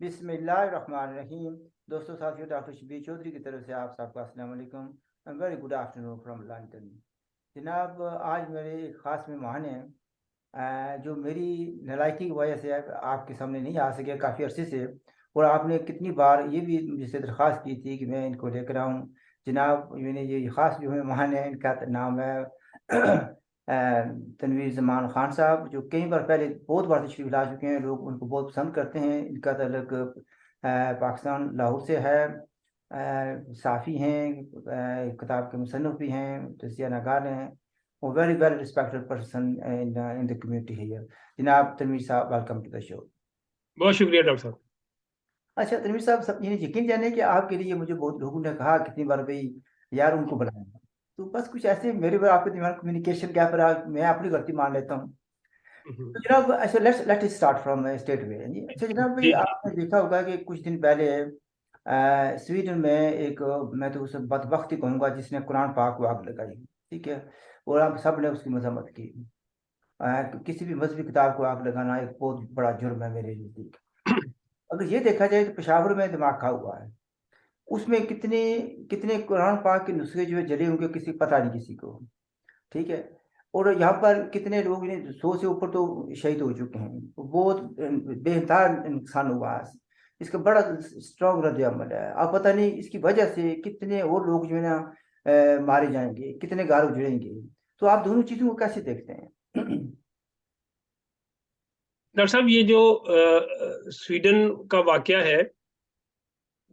बिस्मिल्लाहिर्रहमानिर्रहीम। दोस्तों, साथियों, डॉक्टर शबीर चौधरी की तरफ से आप सबका अस्सलाम वालेकुम। Very good afternoon from London. जनाब, आज मेरे एक ख़ास मेहमान हैं जो मेरी नालायकी की वजह से आपके सामने नहीं आ सके काफ़ी अरसे से। और आपने कितनी बार ये भी मुझसे दरख्वास्त की थी कि मैं इनको लेकर आऊँ। जनाब, मैंने ये ख़ास जो मेहमान है, इनका नाम है तनवीर ज़मान ख़ान साहब, जो कई बार पहले बहुत बार तशरीफ़ ला चुके हैं। लोग उनको बहुत पसंद करते हैं। इनका ताल्लुक पाकिस्तान लाहौर से है। साफ़ी हैं, किताब के मुसन्निफ़ भी हैं, तज़किया नगार हैं। वो very well respected person in the community here. जनाब तनवीर साहब, वेलकम टू द शो। बहुत शुक्रिया डॉक्टर साहब। अच्छा तनवीर साहब, सब ये यकीन जाने कि आपके लिए मुझे बहुत लोगों ने कहा कितनी बार भाई यार उनको बनाया, तो बस कुछ ऐसे मेरे और आपके दिमाग कम्युनिकेशन गैप रहा। मैं अपनी गलती मान लेता हूँ। तो जनाब, अच्छा let's let start from state way जी। अच्छा जनाब भाई, जी जी। आपने देखा होगा कि कुछ दिन पहले स्वीडन में एक मैं तो उसे बदबख्ती कहूँगा जिसने कुरान पाक को आग लगाई। ठीक है। और आप सब ने उसकी मजम्मत की। किसी भी मजहबी किताब को आग लगाना एक बहुत बड़ा जुर्म है मेरे नज़दीक। अगर ये देखा जाए तो पेशावर में धमाका हुआ है, उसमें कितने कितने कुरान पाक के नुस्खे जो है जले होंगे, किसी पता नहीं किसी को। ठीक है। और यहाँ पर कितने लोग ने 100 से ऊपर तो शहीद हो चुके हैं। बहुत बेहतर नुकसान हुआ है। इसका बड़ा स्ट्रॉन्ग रद्द अमल है। अब पता नहीं इसकी वजह से कितने और लोग जो है ना मारे जाएंगे, कितने घर उजड़ेंगे। तो आप दोनों चीजों को कैसे देखते हैं? डॉक्टर साहब, ये जो स्वीडन का वाकया है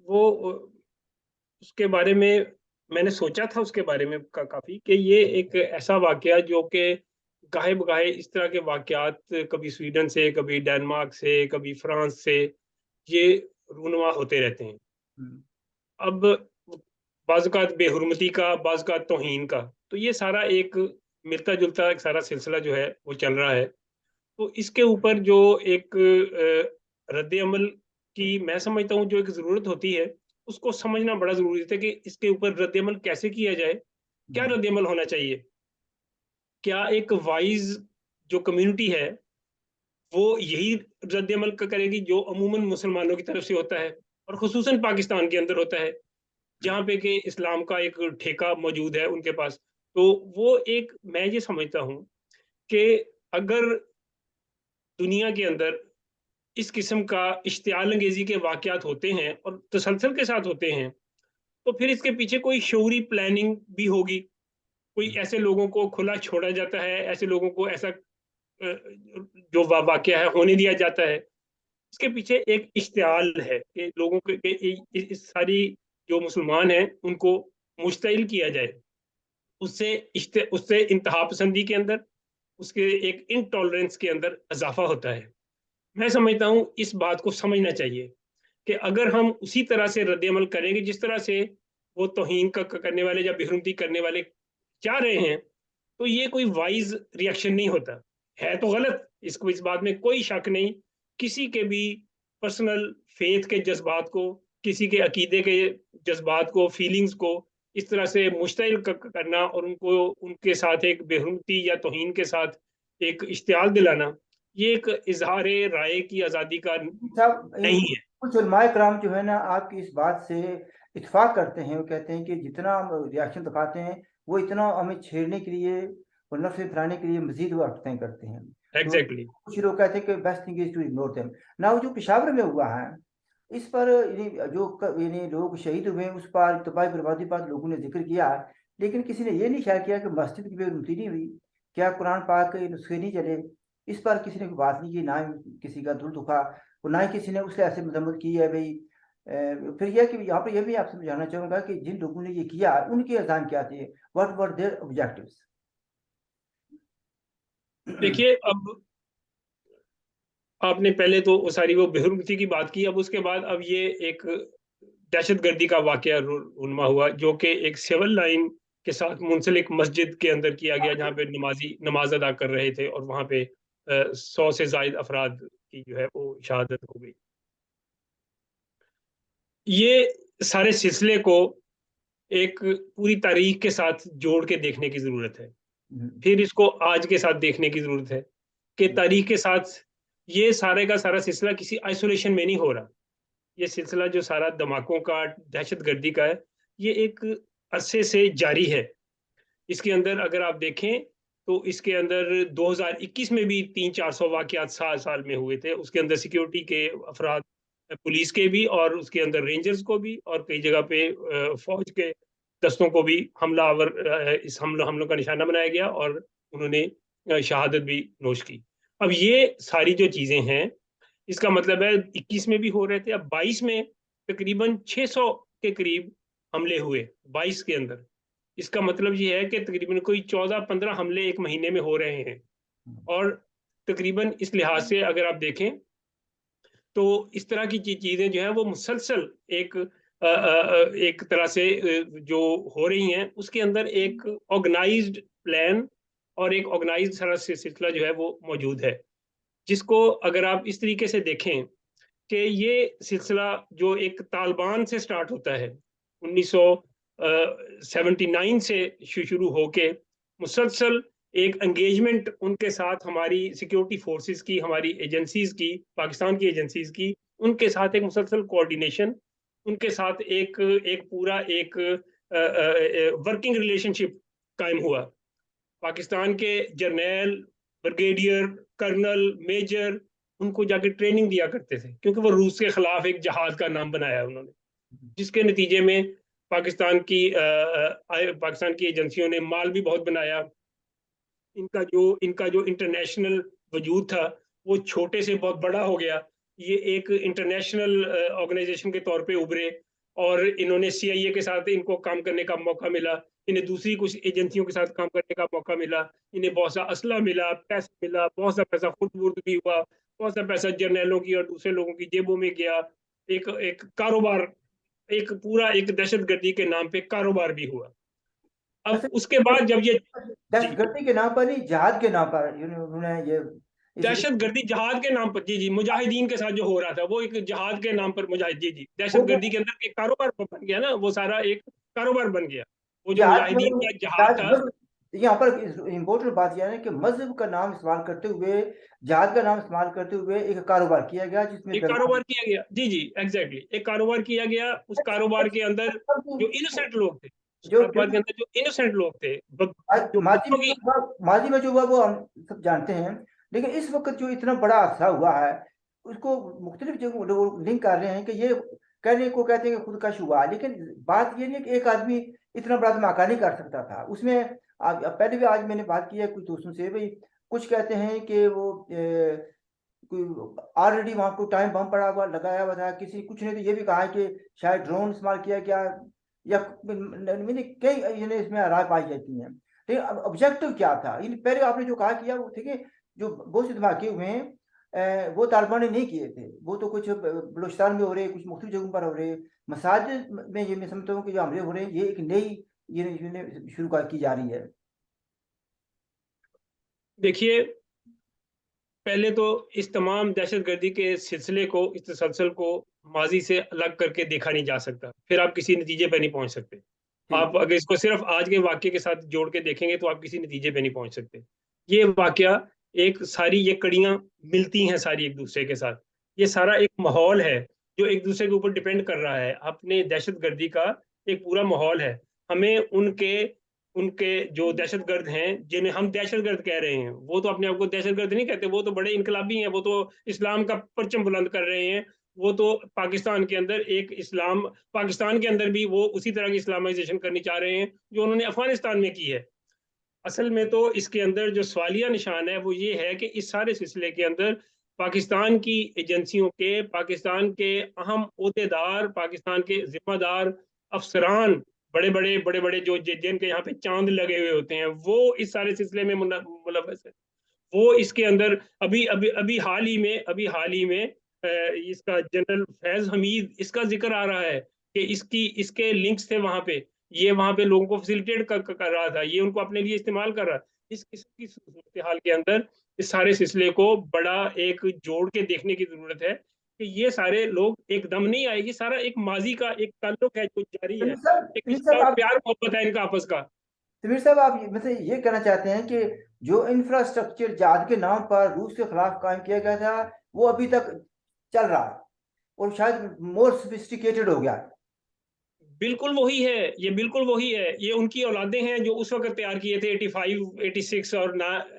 वो उसके बारे में मैंने सोचा था उसके बारे में काफी कि ये एक ऐसा वाकया जो कि गाहे बगाहे इस तरह के वाकयात कभी स्वीडन से, कभी डेनमार्क से, कभी फ्रांस से ये रूनुमा होते रहते हैं। हम्म। अब बाज़-औक़ात बेहुरमती का, बाज़-औक़ात तौहीन का, तो ये सारा एक मिलता-जुलता एक सारा सिलसिला जो है वो चल रहा है। तो इसके ऊपर जो एक रद्द-ए-अमल की मैं समझता हूँ जो एक ज़रूरत होती है, उसको समझना बड़ा ज़रूरी है कि इसके ऊपर रद्द-ए-अमल कैसे किया जाए? क्या हम्म। रद्द-ए-अमल होना चाहिए? क्या एक वाइज़ जो कम्युनिटी है, वो यही रद्द-ए-अमल करेगी जो अमूमन मुसलमानों की तरफ से होता है और ख़ुसूसन पाकिस्तान के अंदर होता है, जहाँ पे कि इस्लाम का एक ठेका मौजूद है उनके पास। तो वो एक मैं ये समझता हूँ कि अगर दुनिया के अंदर इस किस्म का इश्तियाल अंगेज़ी के वाक़यात होते हैं और तसलसल के साथ होते हैं, तो फिर इसके पीछे कोई शऊरी प्लानिंग भी होगी। कोई ऐसे लोगों को खुला छोड़ा जाता है, ऐसे लोगों को ऐसा जो वाक़या है होने दिया जाता है। इसके पीछे एक इश्तियाल है कि लोगों के इस सारी जो मुसलमान हैं, उनको मुश्तिल किया जाए। उससे इंतहा पसंदी के अंदर, उसके एक इंटॉलरेंस के अंदर इज़ाफ़ा होता है। मैं समझता हूँ इस बात को समझना चाहिए कि अगर हम उसी तरह से रद्द-ए-अमल करेंगे जिस तरह से वो तौहीन करने वाले या बेहुरमती करने वाले चाह रहे हैं, तो ये कोई वाइज़ रिएक्शन नहीं होता। है तो गलत, इसको इस बात में कोई शक नहीं। किसी के भी पर्सनल फ़ेथ के जज़्बात को, किसी के अकीदे के जज़्बात को, फीलिंग्स को इस तरह से मुश्तिल करना और उनको उनके साथ एक बेहुरमती या तौहीन के साथ एक इश्तियाल दिलाना, ये एक इज़हार-ए राय की आज़ादी का साहब, नहीं है। कुछ उलमाए कराम जो है ना आपकी इस बात से इत्फाक करते हैं। वो कहते हैं कि जितना हम रिएक्शन दिखाते हैं, वो इतना हमें छेड़ने के लिए और नफरत फैलाने के लिए मजीद वो हरकतें करते हैं। तो एग्ज़ैक्टली। कुछ लोग कहते हैं कि best thing is to ignore them. ना वो जो पेशावर में हुआ है, इस पर यानी लोग शहीद हुए हैं, उस पर तबाही बर्बादी पर लोगों ने जिक्र किया। लेकिन किसी ने ये नहीं ख्याल किया कि मस्जिद की बेरुमती नहीं हुई, क्या कुरान पाक के नुस्खे नहीं चले। इस पर किसी ने कोई बात नहीं की, ना ही किसी का दिल दुखा और ना ही किसी ने उससे ऐसे मजम्मत की है भाई। फिर यह कि यहाँ पर यह भी आपसे समझाना चाहूंगा कि जिन लोगों ने ये किया उनके अजान क्या थे, व्हाट वर देयर ऑब्जेक्टिव्स। देखिए, अब आपने पहले तो वो सारी वो बेहुरमती की बात की, अब उसके बाद अब ये एक दहशतगर्दी का वाक़या रूनुमा हुआ, जो कि एक सिविल लाइन के साथ मुंसलिक मस्जिद के अंदर किया गया, जहाँ पे नमाज़ी नमाज़ अदा कर रहे थे और वहाँ पे 100 से ज़ायद अफ़राद की जो है वो शहादत हो गई। ये सारे सिलसिले को एक पूरी तारीख़ के साथ जोड़ के देखने की ज़रूरत है। फिर इसको आज के साथ देखने की ज़रूरत है कि तारीख़ के साथ ये सारे का सारा सिलसिला किसी आइसोलेशन में नहीं हो रहा। ये सिलसिला जो सारा धमाकों का, दहशतगर्दी का है, ये एक अरसे से जारी है। इसके अंदर अगर आप देखें तो इसके अंदर 2021 में भी 300-400 वाकयात साल साल में हुए थे। उसके अंदर सिक्योरिटी के अफराद, पुलिस के भी और उसके अंदर रेंजर्स को भी और कई जगह पे फौज के दस्तों को भी हमलावर इस हमलों का निशाना बनाया गया और उन्होंने शहादत भी नोश की। अब ये सारी जो चीजें हैं, इसका मतलब है 21 में भी हो रहे थे, अब 22 में तकरीबन 600 के करीब हमले हुए 22 के अंदर। इसका मतलब ये है कि तकरीबन कोई 14-15 हमले एक महीने में हो रहे हैं। और तकरीबन इस लिहाज से अगर आप देखें तो इस तरह की चीजें जो है वो मुसलसल एक तरह से जो हो रही हैं, उसके अंदर एक ऑर्गेनाइज्ड प्लान और एक ऑर्गेनाइज्ड सारा सिलसिला जो है वो मौजूद है, जिसको अगर आप इस तरीके से देखें कि ये सिलसिला जो एक तालिबान से स्टार्ट होता है 1979 से शुरू होके मुसलसल एक एंगेजमेंट उनके साथ हमारी सिक्योरिटी फोर्सेस की, हमारी एजेंसीज की, पाकिस्तान की एजेंसीज की, उनके साथ एक मुसलसल कोऑर्डिनेशन, उनके साथ एक एक पूरा एक वर्किंग रिलेशनशिप कायम हुआ। पाकिस्तान के जर्नैल, ब्रिगेडियर, कर्नल, मेजर उनको जाके ट्रेनिंग दिया करते थे, क्योंकि वो रूस के खिलाफ एक जहाज का नाम बनाया उन्होंने, जिसके नतीजे में पाकिस्तान की एजेंसियों ने माल भी बहुत बनाया। इनका जो इंटरनेशनल वजूद था वो छोटे से बहुत बड़ा हो गया। ये एक इंटरनेशनल ऑर्गेनाइजेशन के तौर पे उभरे और इन्होंने सीआईए के साथ इनको काम करने का मौका मिला, इन्हें दूसरी कुछ एजेंसियों के साथ काम करने का मौका मिला, इन्हें बहुत सा असला मिला, पैसा मिला, बहुत सा पैसा खुर्द बुर्द भी हुआ, बहुत सा पैसा जर्नैलों की और दूसरे लोगों की जेबों में गया। एक एक कारोबार, एक पूरा एक दहशतगर्दी के नाम पे कारोबार भी हुआ। अब वैसे उसके बाद जब ये जी दहशतगर्दी के नाम पर नहीं, जिहाद के नाम पर उन्होंने ये इसलिए दहशतगर्दी जहाद के नाम पर, जी जी, मुजाहिदीन के साथ जो हो रहा था वो एक जहाद के नाम पर मुजाहिद, जी जी, वो दहशतगर्दी के अंदर एक कारोबार बन गया ना, वो सारा एक कारोबार बन गया। वो जो जिहाद मुजाहिदीन का जहाद था, यहाँ पर इम्पोर्टेंट बात यह है कि मजहब का नाम इस्तेमाल करते हुए, जिहाद का नाम इस्तेमाल करते हुए एक कारोबार किया गया जिसमें एक कारोबार किया गया, जी जी, एग्जैक्टली, एक कारोबार किया गया। उस कारोबार के अंदर जो इनोसेंट लोग थे, उस जो कारोबार के अंदर जो इनोसेंट लोग थे, जो माजी बच्चों में जो की, हुआ, माजी में जो हुआ वो हम सब जानते हैं। लेकिन इस वक्त जो इतना बड़ा हादसा हुआ है, उसको मुख्तलिफ जगह लोग लिंक कर रहे हैं कि ये कहने को कहते हैं कि खुदकश हुआ, लेकिन बात ये नहीं है कि एक आदमी इतना बड़ा धमाका नहीं कर सकता था उसमें। पहले भी आज मैंने बात की है कुछ दोस्तों से भाई, कुछ कहते हैं कि वो ऑलरेडी वहां को टाइम बम पड़ा हुआ लगाया हुआ था, किसी कुछ ने तो ये भी कहा है कि शायद ड्रोन इस्तेमाल किया गया, या मैंने कई इसमें राय पाई जाती हैं। लेकिन ऑब्जेक्टिव क्या था, इन पहले आपने जो कहा किया वो ठीक है, जो बहुत से धमाके हुए हैं वो तालिबान ने नहीं किए थे, वो तो कुछ बलूचिस्तान में हो रहे, कुछ मुख्तलिफ जगहों पर हो रहे, मसाजिद में ये मैं समझता हूँ कि जो हमले हो रहे हैं ये एक नई ये शुरू की जा रही है। देखिए, पहले तो इस तमाम दहशतगर्दी के सिलसिले को, इस तसलसल को माजी से अलग करके देखा नहीं जा सकता, फिर आप किसी नतीजे पे नहीं पहुंच सकते। ठीक। आप अगर इसको सिर्फ आज के वाक्य के साथ जोड़ के देखेंगे तो आप किसी नतीजे पे नहीं पहुंच सकते। ये वाक्य, एक सारी ये कड़ियां मिलती हैं सारी एक दूसरे के साथ, ये सारा एक माहौल है जो एक दूसरे के ऊपर डिपेंड कर रहा है। अपने दहशतगर्दी का एक पूरा माहौल है। हमें उनके उनके जो दहशतगर्द हैं, जिन्हें हम दहशतगर्द कह रहे हैं, वो तो अपने आप को दहशतगर्द नहीं कहते, वो तो बड़े इनकलाबी हैं, वो तो इस्लाम का परचम बुलंद कर रहे हैं। वो तो पाकिस्तान के अंदर एक इस्लाम, पाकिस्तान के अंदर भी वो उसी तरह की इस्लामाइजेशन करनी चाह रहे हैं जो उन्होंने अफगानिस्तान में की है। असल में तो इसके अंदर जो सवालिया निशान है वो ये है कि इस सारे सिलसिले के अंदर पाकिस्तान की एजेंसियों के, पाकिस्तान के अहम ओहदेदार, पाकिस्तान के जिम्मेदार अफसरान, बड़े बड़े जो जिनके यहाँ पे चांद लगे हुए होते हैं, वो इस सारे सिलसिले में मुलव्वस है। वो इसके अंदर अभी अभी अभी हाल ही में इसका जनरल फैज हमीद, इसका जिक्र आ रहा है कि इसके लिंक्स थे वहां पे, ये वहां पे लोगों को फैसिलिटेट कर रहा था, ये उनको अपने लिए इस्तेमाल कर रहा। इस किस्म की सूरत हाल के अंदर इस सारे सिलसिले को बड़ा एक जोड़ के देखने की जरूरत है कि ये सारे लोग एकदम नहीं आए, ये सारा एक माजी का एक ताल्लुक है जो जारी है, एक तमीर रिश्ता साहब और आप प्यार मोहब्बत है इनका आपस का। तमीर साहब आप मतलब ये कहना चाहते हैं कि जो इंफ्रास्ट्रक्चर जिहाद के नाम पर रूस के खिलाफ कायम किया गया था वो अभी तक चल रहा है? और शायद मोर सोफिस्टिकेटेड हो गया है। बिल्कुल वही है, ये बिल्कुल वही है। ये उनकी औलादे हैं जो उस वक्त तैयार किए थे, 85 86 और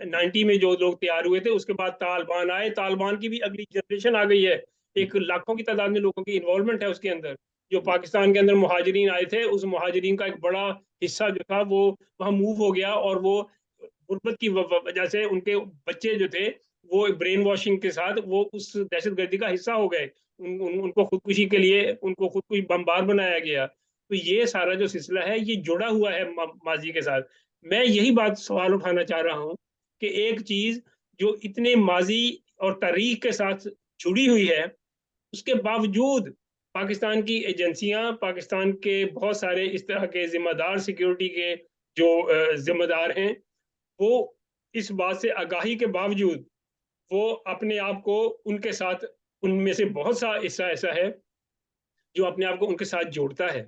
90 में जो लोग तैयार हुए थे। उसके बाद तालिबान आए, तालिबान की भी अगली जनरेशन आ गई है। एक लाखों की तादाद में लोगों की इन्वॉल्वमेंट है उसके अंदर। जो पाकिस्तान के अंदर मुहाजिरीन आए थे, उस मुहाजिरीन का एक बड़ा हिस्सा जो था वो वहाँ मूव हो गया, और वो गुर्बत की वजह से उनके बच्चे जो थे वो ब्रेन वॉशिंग के साथ वो उस दहशतगर्दी का हिस्सा हो गए। उनको खुदकुशी के लिए उनको खुदकुशी बमबार बनाया गया। तो ये सारा जो सिलसिला है ये जुड़ा हुआ है माजी के साथ। मैं यही बात सवाल उठाना चाह रहा हूँ कि एक चीज जो इतने माजी और तारीख के साथ जुड़ी हुई है, उसके बावजूद पाकिस्तान की एजेंसियां, पाकिस्तान के बहुत सारे इस तरह के जिम्मेदार, सिक्योरिटी के जो जिम्मेदार हैं, वो इस बात से आगाही के बावजूद वो अपने आप को उनके साथ, उनमें से बहुत सा हिस्सा ऐसा है जो अपने आप को उनके साथ जोड़ता है,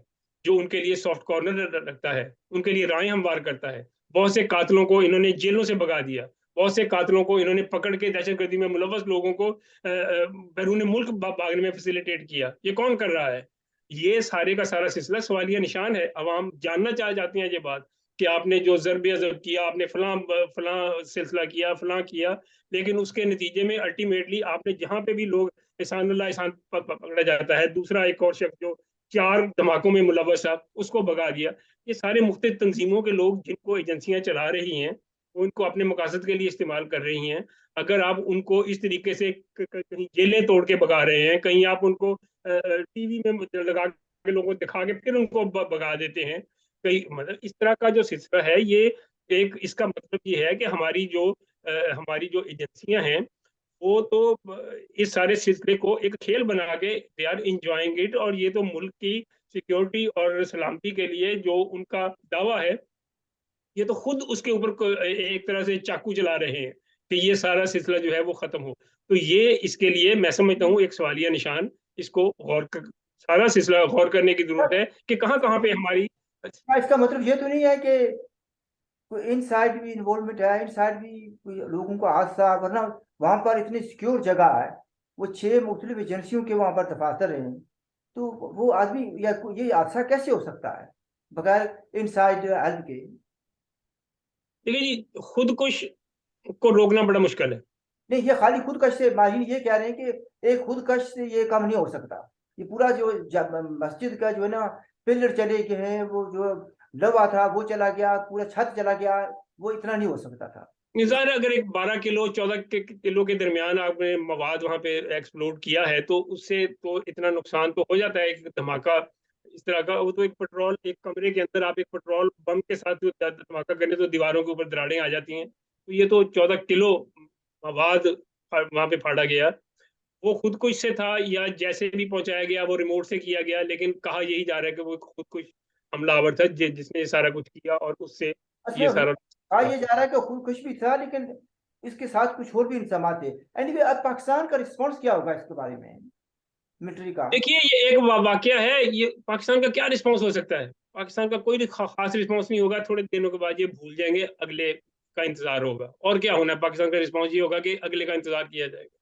जो उनके लिए सॉफ्ट कॉर्नर रखता है, उनके लिए राय हमवार करता है। बहुत से कातलों को इन्होंने जेलों से भगा दिया, बहुत से कातलों को इन्होंने पकड़ के दहशतगर्दी में मुलव्वस लोगों को बैरून मुल्क भागने में फैसिलिटेट किया। ये कौन कर रहा है? ये सारे का सारा सिलसिला सवालिया निशान है। अवाम जानना चाह जाती है ये बात कि आपने जो ज़रब अज़ब किया, आपने फलां फलां सिलसिला किया, फलां किया, लेकिन उसके नतीजे में अल्टीमेटली आपने जहां पे भी लोग एहसान पकड़ा जाता है, दूसरा एक और शख्स जो 4 धमाकों में मुलव्वस था उसको भगा दिया। ये सारे मुख्तलिफ तंजीमों के लोग जिनको एजेंसियां चला रही हैं, वो इनको अपने मकासद के लिए इस्तेमाल कर रही हैं। अगर आप उनको इस तरीके से कहीं जेलें तोड़ के भगा रहे हैं, कहीं आप उनको टीवी में लगा के लोगों को दिखा के फिर उनको भगा देते हैं, कई मतलब इस तरह का जो सिलसिला है ये एक, इसका मतलब ये है कि हमारी जो एजेंसियां हैं वो तो इस सारे सिलसिले को एक खेल बना के दे आर इंजॉइंग इट, और ये तो मुल्क की सिक्योरिटी और सलामती के लिए जो उनका दावा है, ये तो खुद उसके ऊपर एक तरह से चाकू चला रहे हैं कि ये सारा सिलसिला जो है वो खत्म हो। तो ये इसके लिए मैं समझता हूँ एक सवालिया निशान। इसको सारा सिलसिला गौर करने की जरूरत है कि कहाँ कहाँ पे हमारी। क्या इसका मतलब ये तो नहीं है कि कोई इन साइड भी इन्वॉल्वमेंट है, इन साइड भी कोई लोगों को हादसा, वरना वहां पर इतनी सिक्योर जगह है, वो 6 मुख्तलिफ एजेंसियों के वहां पर दफातर हैं, तो वो आदमी या ये हादसा कैसे हो सकता है बगैर इन साइड हेल्प के? देखिए जी, खुदकुश को रोकना बड़ा मुश्किल है। नहीं, ये खाली खुदकश से माहिर ये कह रहे हैं कि एक खुदकश से ये काम नहीं हो सकता। ये पूरा जो मस्जिद का जो है ना, पिलर चले गए हैं, वो जो लवा था वो चला गया, पूरा छत चला गया, वो इतना नहीं हो सकता था। निज़ार अगर एक 12 किलो 14 किलो के दरमियान आपने मवाद वहां पे एक्सप्लोड किया है तो उससे तो इतना नुकसान तो हो जाता है। एक धमाका इस तरह का, वो तो एक पेट्रोल, एक कमरे के अंदर आप एक पेट्रोल बम के साथ जो धमाका करने तो दीवारों के ऊपर दरारें आ जाती हैं। तो ये तो 14 किलो मवाद वहां पे फाड़ा गया। वो खुद कुछ से था या जैसे भी पहुंचाया गया वो रिमोट से किया गया, लेकिन कहा यही जा रहा है कि वो खुद कुछ हमलावर था जिसने ये सारा कुछ किया और उससे अच्छा, ये सारा। कहा यह जा रहा है कि खुदकुश भी था, लेकिन इसके साथ कुछ और भी इंतजाम थे। एनीवे, अब पाकिस्तान का रिस्पॉन्स क्या होगा इसके बारे में, मिलिट्री का? देखिए ये एक वाकया है। ये पाकिस्तान का क्या रिस्पांस हो सकता है? पाकिस्तान का कोई खास रिस्पांस नहीं होगा। थोड़े दिनों के बाद ये भूल जाएंगे, अगले का इंतजार होगा। और क्या होना है, पाकिस्तान का रिस्पांस ये होगा कि अगले का इंतजार किया जाएगा।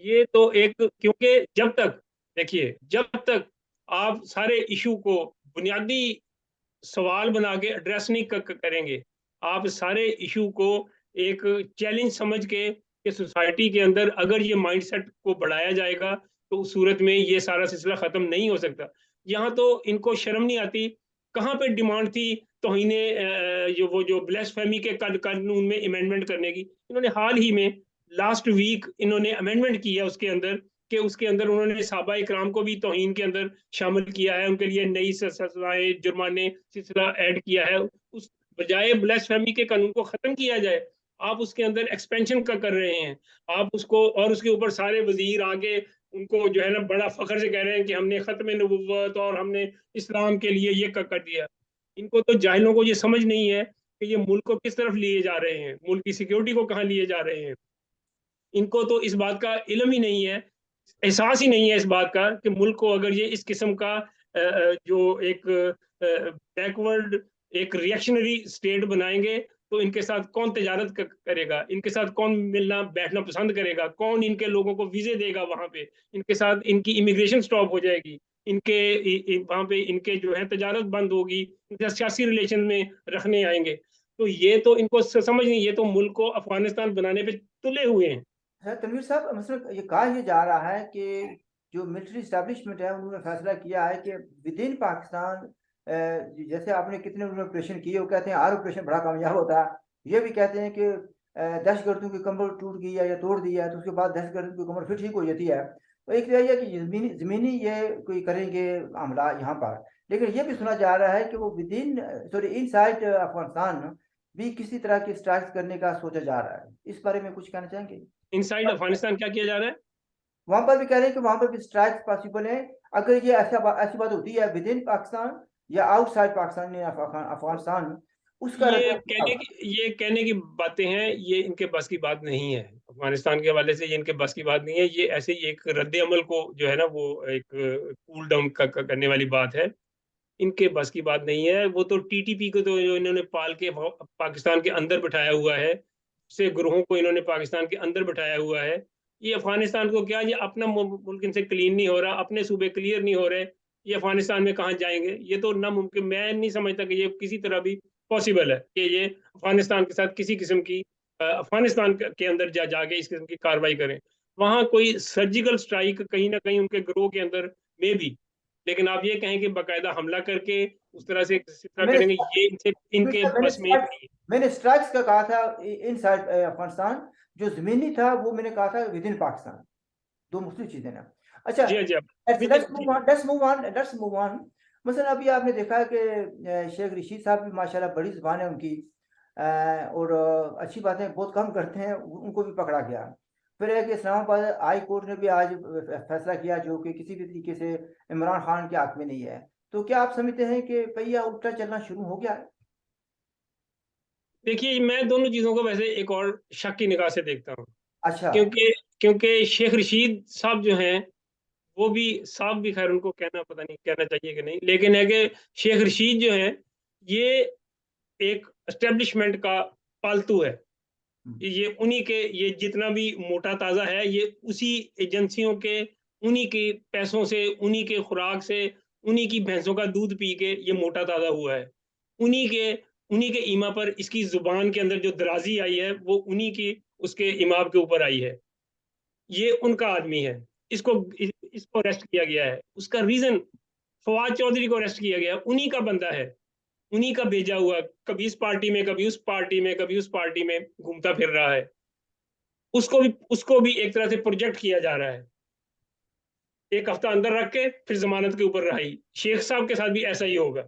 ये तो एक, क्योंकि जब तक, देखिए जब तक आप सारे इशू को बुनियादी सवाल बना के एड्रेस नहीं करेंगे, आप सारे इशू को एक चैलेंज समझ के कि सोसाइटी के अंदर अगर ये माइंडसेट को बढ़ाया जाएगा तो उस सूरत में ये सारा सिलसिला खत्म नहीं हो सकता। यहाँ तो इनको शर्म नहीं आती। कहाँ पे डिमांड थी तौहीने जो वो जो ब्लेसफेमी के कानून में अमेंडमेंट करने की? इन्होंने हाल ही में लास्ट वीक इन्होंने अमेंडमेंट किया उसके अंदर, कि उसके अंदर उन्होंने सहाबा इकराम को भी तौहीन के अंदर शामिल किया है, उनके लिए नई सजाएं, जुर्माने सिलसिला ऐड किया है। उस बजाय ब्लेसफेमी के कानून को खत्म किया जाए, आप उसके अंदर एक्सपेंशन का कर रहे हैं। आप उसको, और उसके ऊपर सारे वजीर आगे उनको जो है ना बड़ा फख्र से कह रहे हैं कि हमने खत्म नबुव्वत और हमने इस्लाम के लिए ये कर दिया। इनको तो जाहिलों को ये समझ नहीं है कि ये मुल्क को किस तरफ लिए जा रहे हैं, मुल्क की सिक्योरिटी को कहाँ लिए जा रहे हैं। इनको तो इस बात का इल्म ही नहीं है, एहसास ही नहीं है इस बात का कि मुल्क को अगर ये इस किस्म का जो एक बैकवर्ड, एक रिएक्शनरी स्टेट बनाएंगे तो इनके साथ कौन तजारत करेगा, इनके साथ कौन मिलना बैठना पसंद करेगा, कौन इनके लोगों को वीजे देगा वहां पे, इनके साथ इनकी इमिग्रेशन स्टॉप हो जाएगी, इनके वहां पे इनके जो है तजारत बंद होगी, इनके सियासी रिलेशन में रखने आएंगे। तो ये तो इनको समझ नहीं, ये तो मुल्क को अफगानिस्तान बनाने पे तुले हुए हैं। सर तनवीर साहब, मतलब ये कहा ये जा रहा है कि जो मिलिट्री इस्टेब्लिशमेंट है उन्होंने फैसला किया है कि विद इन पाकिस्तान, जैसे आपने कितने उन्होंने ऑपरेशन किए, वो कहते हैं हर ऑपरेशन बड़ा कामयाब होता है। ये भी कहते हैं कि दहशतगर्दों की कमर टूट गई है या तोड़ दी है तो उसके बाद दहशतगर्दों की कमर फिर ठीक हो जाती है। तो एक तो यह है कि जमीनी ये कोई करेंगे हमला यहाँ पर, लेकिन ये भी सुना जा रहा है कि वो with in, sorry, in side Afghanistan भी किसी तरह की स्ट्राइक करने का सोचा जा रहा है। इस बारे में कुछ कहना चाहेंगे? इनसाइड अफगानिस्तान क्या किया जा रहा है? वहां पर भी कह रहे हैं कि वहां पर भी स्ट्राइक पॉसिबल है, अगर ये ऐसी बात होती है विद इन पाकिस्तान या आउटसाइड पाकिस्तान या अफगानिस्तान, उसका ये कहने की बातें हैं, ये इनके बस की बात नहीं है। अफगानिस्तान के हवाले से ये इनके बस की बात नहीं है। ये ऐसे ही एक रद्द अमल को जो है ना, वो एक कूल डाउन करने वाली बात है। इनके बस की बात नहीं है। वो तो टीटीपी को तो जो इन्होंने पाल के पाकिस्तान के अंदर बिठाया हुआ है, से ग्रोहों को इन्होंने पाकिस्तान के अंदर बिठाया हुआ है। ये अफगानिस्तान को क्या, ये अपना मुल्क इनसे क्लीन नहीं हो रहा, अपने सूबे क्लियर नहीं हो रहे, ये अफगानिस्तान में कहाँ जाएंगे? ये तो नामुमकिन, मैं नहीं समझता कि ये किसी तरह भी पॉसिबल है कि ये अफगानिस्तान के साथ किसी किस्म की अफगानिस्तान के अंदर जाके इस किस्म की कार्रवाई करें। वहां कोई सर्जिकल स्ट्राइक कहीं ना कहीं उनके ग्रोह के अंदर में भी, लेकिन आप ये कहें कि बाकायदा हमला करके उस तरह से किसी तरह मैंने करेंगे, ये इनसे इनके मैंने बस में नहीं है। मैंने स्ट्राइक्स का कहा था इन साइड अफगानिस्तान, जो जमीनी था वो मैंने कहा था विद इन पाकिस्तान, दो मुख्तलिफ चीजें ना। अच्छा, जी हाँ, जी हाँ। Let's move on. मसलन अभी आपने देखा है कि शेख रशीद साहब भी माशाल्लाह बड़ी जुबान है उनकी, और अच्छी बातें बहुत कम करते हैं, उनको भी पकड़ा गया। फिर है कि इस्लामाबाद हाई कोर्ट ने भी आज फैसला किया जो कि किसी भी तरीके से इमरान खान के हक में नहीं है। तो क्या आप समझते हैं कि पहिया उल्टा चलना शुरू हो गया है? देखिए, मैं दोनों चीजों को वैसे एक और शक की निगाह से देखता हूँ। अच्छा। क्योंकि क्योंकि शेख रशीद साहब जो हैं, वो भी साहब भी, खैर उनको कहना पता नहीं कहना चाहिए कि नहीं, लेकिन है कि शेख रशीद जो हैं, ये एक एस्टेब्लिशमेंट का पालतू है। हम्म, ये उन्हीं के, ये जितना भी मोटा ताजा है, ये उसी एजेंसियों के, उन्हीं के पैसों से, उन्हीं के खुराक से, उन्हीं की भैंसों का दूध पी के ये मोटा ताजा हुआ है। उन्हीं के उन्हीं के ईमा पर इसकी जुबान के अंदर जो दराजी आई है, वो उन्हीं की उसके इमाम के ऊपर आई है। ये उनका आदमी है। इसको इसको अरेस्ट किया गया है। उसका रीजन, फवाद चौधरी को अरेस्ट किया गया, उन्हीं का बंदा है, उन्हीं का भेजा हुआ, कभी इस पार्टी में, कभी उस पार्टी में, कभी उस पार्टी में घूमता फिर रहा है। उसको भी एक तरह से प्रोजेक्ट किया जा रहा है। एक हफ्ता अंदर रख के फिर जमानत के ऊपर रहाई। शेख साहब के साथ भी ऐसा ही होगा,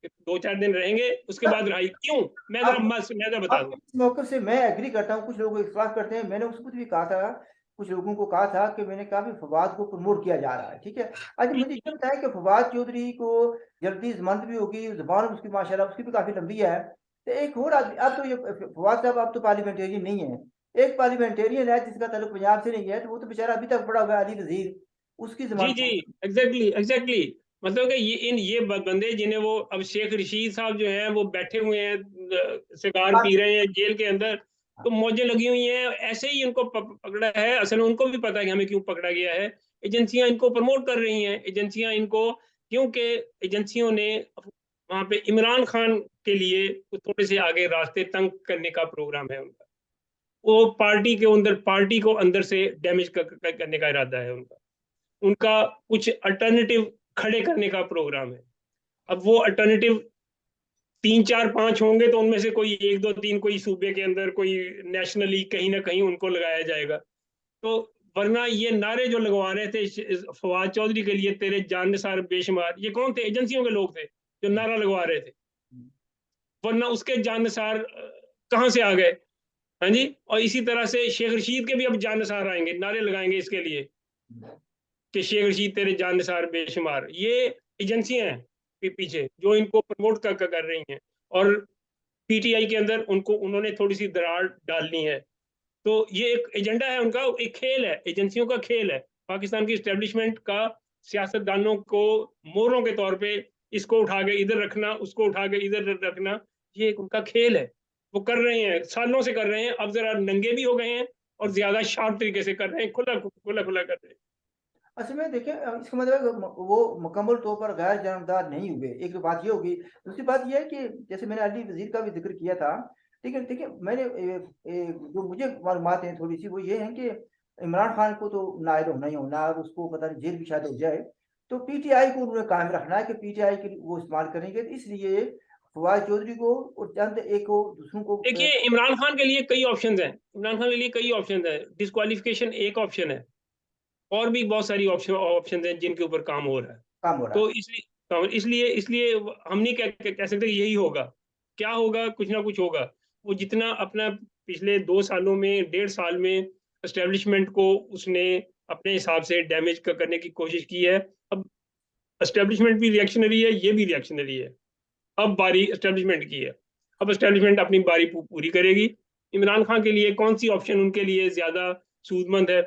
2-4 दिन रहेंगे, उसके बाद रहाई। क्यों? अब मैं जरा बता दूं। इस मौके से मैं एग्री करता हूँ, कुछ लोग इख्तलाफ करते हैं, मैंने उसको भी कहा था, कुछ लोगों को कहा था कि मैंने कहा भी फवाद को प्रमोट किया जा रहा है, ठीक है। अच्छा, मुझे ये बताया कि फवाद चौधरी को जल्दी जमानत भी होगी, जुबान उसकी माशाल्लाह उसकी भी काफी लंबी है। तो एक और आदमी, अब तो ये फवाद साहब अब तो पार्लियामेंटेरियन नहीं है, एक पार्लियामेंटेरियन है जिसका ताल्लुक पंजाब से नहीं है, तो वो तो बेचारा अभी तक पड़ा हुआ है, अली वजीर, उसकी जी जमानत। जी, एग्जैक्टली एग्जैक्टली। मतलब कि ये बंदे जिन्हें वो, अब शेख रशीद साहब जो हैं, वो बैठे हुए हैं, सिगार पी रहे हैं जेल के अंदर, तो मौजें लगी हुई हैं, ऐसे ही उनको पकड़ा है। असल में उनको भी पता है कि हमें क्यों पकड़ा गया है। एजेंसियां इनको प्रमोट कर रही हैं, एजेंसियां इनको, क्योंकि एजेंसियों ने वहां पे इमरान खान के लिए थोड़े से आगे रास्ते तंग करने का प्रोग्राम है उनका। वो पार्टी को अंदर से डैमेज करने का इरादा है उनका। उनका कुछ अल्टरनेटिव खड़े करने का प्रोग्राम है। अब वो अल्टरनेटिव 3-4-5 होंगे, तो उनमें से कोई 1-2-3 कोई सूबे के अंदर, कोई नेशनली कहीं ना कहीं उनको लगाया जाएगा। तो वरना ये नारे जो लगवा रहे थे फवाद चौधरी के लिए, तेरे जान निसार बेशुमार, ये कौन थे? एजेंसियों के लोग थे जो नारा लगवा रहे थे। वरना उसके जान निसार कहाँ से आ गए? हाँ जी। और इसी तरह से शेख रशीद के भी अब जान निसार आएंगे, नारे लगाएंगे इसके लिए कि शेख रशीद तेरे जान निसार बेशुमार। ये एजेंसियां हैं पीछे जो इनको प्रमोट कर रही हैं। और पीटीआई के अंदर उन्होंने थोड़ी सी दरार डालनी है। तो ये एक एजेंडा है उनका, एक खेल है, एजेंसियों का खेल है। पाकिस्तान की स्टैब्लिशमेंट का सियासतदानों को मोहरों के तौर पे इसको उठा के इधर रखना, उसको उठा के इधर रखना, ये एक उनका खेल है। वो कर रहे हैं, सालों से कर रहे हैं, अब जरा नंगे भी हो गए हैं और ज्यादा शार्प तरीके से कर रहे हैं, खुला खुला खुला कर रहे हैं। असल में देखिए इसका मतलब है कि वो मुकम्मल तौर पर गैर जानबदार नहीं हुए, एक तो बात ये होगी। दूसरी बात ये है कि जैसे मैंने अली वजीर का भी जिक्र किया था, लेकिन देखिए मैंने जो मुझे मालूमात हैं थोड़ी सी, वो ये हैं कि इमरान खान को तो नायल होना ही होना, और उसको पता नहीं जेल भी शायद हो जाए, तो पीटीआई को उन्होंने कायम रखना है कि पीटीआई के वो इस्तेमाल करेंगे, तो इसलिए फवाद चौधरी को और चंद एक को दूसरों को देखिए इमरान खान के लिए कई ऑप्शंस हैं, इमरान खान के लिए कई ऑप्शंस हैं, डिस्क्वालिफिकेशन एक ऑप्शन है, और भी बहुत सारी ऑप्शन हैं जिनके ऊपर काम हो रहा है। काम हो रहा तो है। इसलिए इसलिए हम नहीं कह सकते कि यही होगा, क्या होगा, कुछ ना कुछ होगा। वो जितना अपना पिछले 2 सालों में, 1.5 साल में एस्टेब्लिशमेंट को उसने अपने हिसाब से डैमेज करने की कोशिश की है। अब एस्टेब्लिशमेंट भी रिएक्शनरी है, ये भी रिएक्शनरी है। अब बारी एस्टेब्लिशमेंट की है, अब एस्टेब्लिशमेंट अपनी बारी पूरी करेगी। इमरान खान के लिए कौन सी ऑप्शन उनके लिए ज्यादा सूदमंद है,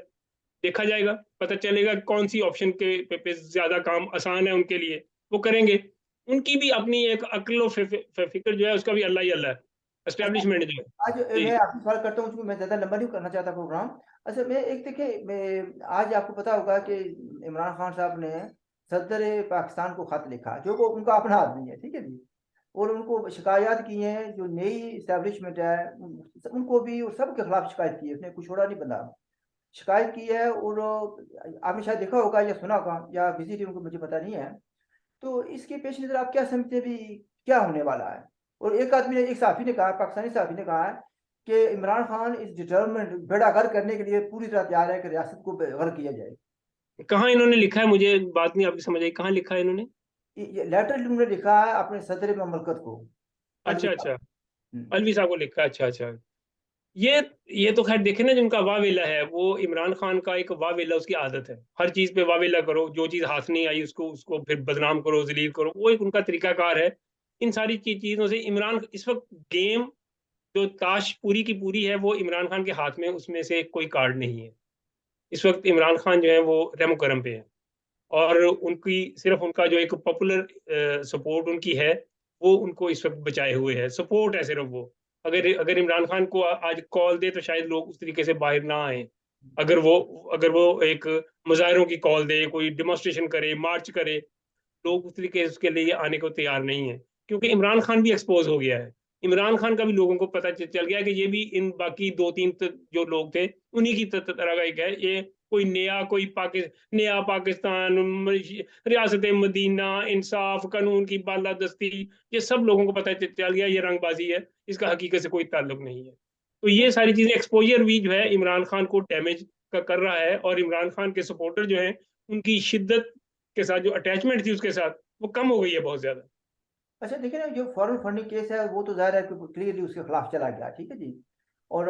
देखा जाएगा, पता चलेगा कौन सी ऑप्शन पे ज्यादा काम आसान है उनके लिए, वो करेंगे। उनकी भी अपनी एक अक्ल और फिक्र जो है उसका भी अल्लाह ही अल्लाह है, अच्छा, एस्टेब्लिशमेंट जो है आज जी। मैं आपसे सवाल करता हूँ, क्योंकि मैं ज़्यादा लंबा नहीं करना चाहता प्रोग्राम। अच्छा, मैं एक देखिए, मैं आज आपको पता होगा कि इमरान खान साहब ने सदर पाकिस्तान को खत लिखा, जो वो उनका अपना आदमी है, ठीक है जी, और उनको शिकायत की हैं, जो नई इस्टेब्लिशमेंट है उनको भी, और सबके खिलाफ शिकायत की है, उसने कुछ छोड़ा नहीं बंदा, शिकायत की है। और आपने शायद देखा होगा या सुना होगा या विजिट उनको, मुझे पता नहीं है। तो इसके पेश नज़र आप क्या समझते हैं भी, क्या होने वाला है? और एक आदमी ने, एक साथी ने कहा, पाकिस्तानी साथी ने कहा है कि इमरान खान इस डिटर्मेंट बेड़ा गर्क करने के लिए पूरी तरह तैयार है कि रियासत को गर्क किया जाए। कहाँ इन्होंने लिखा है, मुझे बात नहीं आपकी समझ आई, कहाँ लिखा है इन्होंने? ये लेटर उन्होंने लिखा है अपने सदर ममलकत को, अलवी अच्छा साहब। अच्छा, अलवी साहब को लिखा है, अच्छा अच्छा। ये ये तो खैर देखे ना, जिनका वावेला है, वो इमरान खान का एक वावेला, उसकी आदत है, हर चीज पे वावेला करो, जो चीज हाथ नहीं आई उसको उसको फिर बदनाम करो, जलील करो, वो एक उनका तरीकाकार है। इन सारी चीजों से इमरान इस वक्त गेम, जो ताश पूरी की पूरी है, वो इमरान खान के हाथ में, उसमें से कोई कार्ड नहीं है। इस वक्त इमरान खान जो है वो रहमो करम पे है, और उनकी सिर्फ उनका जो एक पॉपुलर सपोर्ट उनकी है, वो उनको इस वक्त बचाए हुए है, सपोर्ट है सिर्फ वो। अगर अगर इमरान खान को आज कॉल दे तो शायद लोग उस तरीके से बाहर ना आए। अगर वो अगर वो एक मुजाहिरों की कॉल दे, कोई डिमॉन्स्ट्रेशन करे, मार्च करे, लोग उस तरीके से उसके लिए आने को तैयार नहीं है, क्योंकि इमरान खान भी एक्सपोज हो गया है। इमरान खान का भी लोगों को पता चल गया कि ये भी इन बाकी 2-3 जो लोग थे उन्हीं की तरह का एक है ये, कोई नया, कोई नया पाकिस्तान, रियासत मदीना, इंसाफ, कानून की बालादस्ती, ये सब लोगों को पता चल गया, ये रंगबाजी है, इसका हकीकत से कोई ताल्लुक नहीं है। तो ये सारी चीजें, एक्सपोजर भी जो है इमरान खान को डैमेज कर रहा है, और इमरान खान के सपोर्टर जो है, उनकी शिद्दत के साथ जो अटैचमेंट थी उसके साथ, वो कम हो गई है बहुत ज्यादा। अच्छा, देखिए ना, जो फॉरेन फंडिंग केस है वो तो जाहिर है कि क्लियरली उसके खिलाफ चला गया, ठीक है जी। और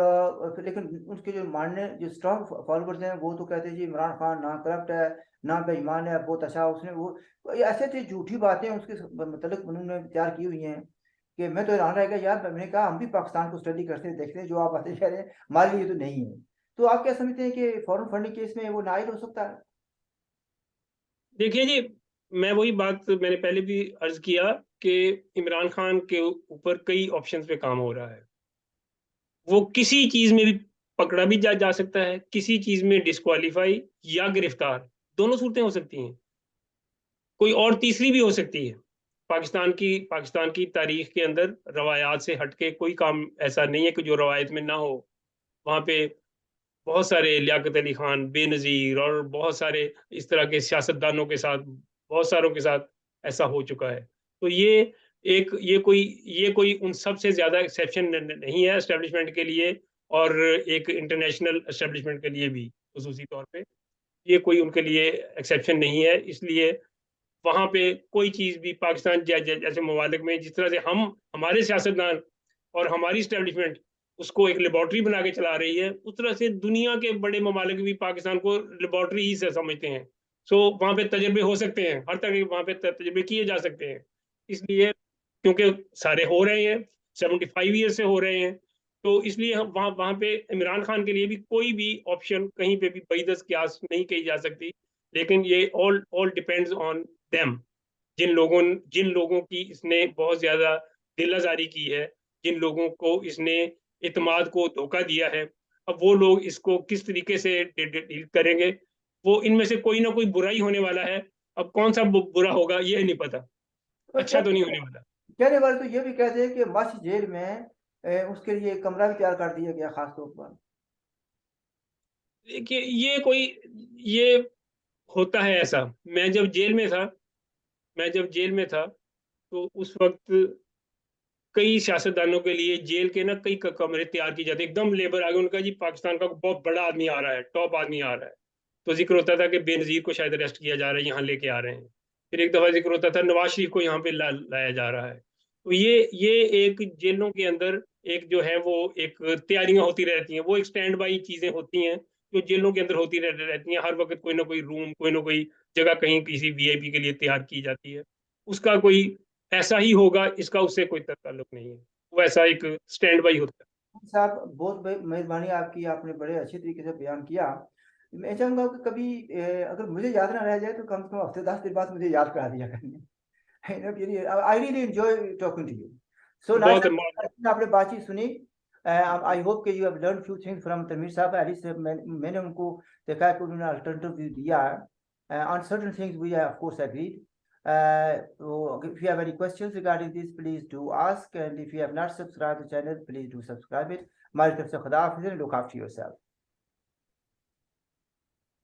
लेकिन उसके जो मानने, जो स्ट्रॉन्ग फॉलोअर्स हैं, वो तो कहते हैं जी इमरान खान ना करप्ट है, ना बेईमान है, बहुत अच्छा उसने वो, ये ऐसे थे झूठी बातें उसके मतलब उन्होंने तैयार की हुई हैं कि मैं तो हैरान रह गया यार। मैंने कहा हम भी पाकिस्तान को स्टडी करते हैं, देखते हैं, जो आप बातें कह रहे हैं हमारे लिए तो नहीं है। तो आप क्या समझते हैं कि फॉरेन फंडिंग केस में वो नाइल हो सकता है? देखिए जी, मैं वही बात मैंने पहले भी अर्ज किया कि इमरान खान के ऊपर कई ऑप्शंस पे काम हो रहा है। वो किसी चीज में भी पकड़ा भी जा सकता है, किसी चीज में डिस्क्वालीफाई या गिरफ्तार, दोनों सूरतें हो सकती हैं, कोई और तीसरी भी हो सकती है। पाकिस्तान की तारीख के अंदर रवायात से हटके कोई काम ऐसा नहीं है कि जो रवायत में ना हो। वहाँ पे बहुत सारे लियाकत अली खान, बेनज़ीर और बहुत सारे इस तरह के सियासतदानों के साथ, बहुत सारों के साथ ऐसा हो चुका है। तो ये कोई उन सबसे ज़्यादा एक्सेप्शन नहीं है एस्टेब्लिशमेंट के लिए, और एक इंटरनेशनल एस्टेब्लिशमेंट के लिए भी खसूसी तौर पे ये कोई उनके लिए एक्सेप्शन नहीं है। इसलिए वहाँ पे कोई चीज़ भी पाकिस्तान जैसे ममालिक में, जिस तरह से हम, हमारे सियासतदान और हमारी इस्टेब्लिशमेंट उसको एक लेबॉर्ट्री बना के चला रही है, उस तरह से दुनिया के बड़े ममालिक भी पाकिस्तान को लेबॉर्ट्री ही से समझते हैं। सो वहाँ पे तजर्बे हो सकते हैं, हर तरह के वहाँ पे तजर्बे किए जा सकते हैं। इसलिए क्योंकि सारे हो रहे हैं, 75 ईयर से हो रहे हैं, तो इसलिए हम वहाँ वहाँ पे इमरान खान के लिए भी कोई भी ऑप्शन कहीं पे भी बईदस क्यास नहीं कही जा सकती। लेकिन ये all all depends on them, जिन लोगों की इसने बहुत ज्यादा दिल आजारी की है, जिन लोगों को इसने इत्मीनान को धोखा दिया है, अब वो लोग इसको किस तरीके से डील करेंगे, वो इनमें से कोई ना कोई बुरा ही होने वाला है। अब कौन सा बुरा होगा ये नहीं पता, और अच्छा तो नहीं होने वाला। कहने वाले तो ये भी कहते हैं कि मश जेल में उसके लिए एक कमरा भी तैयार कर दिया गया खास तौर पर। देखिए ये होता है ऐसा। मैं जब जेल में था मैं जब जेल में था तो उस वक्त कई सियासतदानों के लिए जेल के ना कई कमरे तैयार किए जाते, एकदम लेबर आ गए, उनका जी पाकिस्तान का बहुत बड़ा आदमी आ रहा है, टॉप आदमी आ रहा है, तो जिक्र होता था कि बेनजीर को शायद अरेस्ट किया जा रहा है, यहाँ लेके आ रहे हैं। फिर एक दफा जिक्र होता था नवाज शरीफ को यहाँ पे लाया जा रहा है। तो ये एक जेलों के अंदर एक जो है वो एक तैयारियां होती रहती हैं, वो एक स्टैंड बाई चीजें होती हैं जो जेलों के अंदर होती रहती हैं। हर वक्त कोई ना कोई रूम, कोई ना कोई जगह कहीं किसी वीआईपी के लिए तैयार की जाती है। उसका कोई ऐसा ही होगा, इसका उससे कोई ताल्लुक नहीं है, वो ऐसा एक स्टैंड बाई होता साहब बहुत मेहरबानी आपकी, आपने बड़े अच्छे तरीके से बयान किया। मैं चाहूंगा कि कभी अगर मुझे याद ना रह जाए तो कम से कम हफ्ते 10 दिन बाद मुझे याद करा दिया करने। I really enjoy talking to you. So है। नाइस। बहुत आपने बातचीत सुनी। आई होप कि you have learn few things from Tanveer साहब। एटलीस्ट मैंने उनको देखा है कि उन्होंने अल्टरनेटिव व्यू दिया है on certain things we of course agreed. So if you have any questions regarding this, please do ask. And if you have not subscribed to the channel, please do subscribe it. हमारी तरफ से खुदा हाफिज़, look after yourself.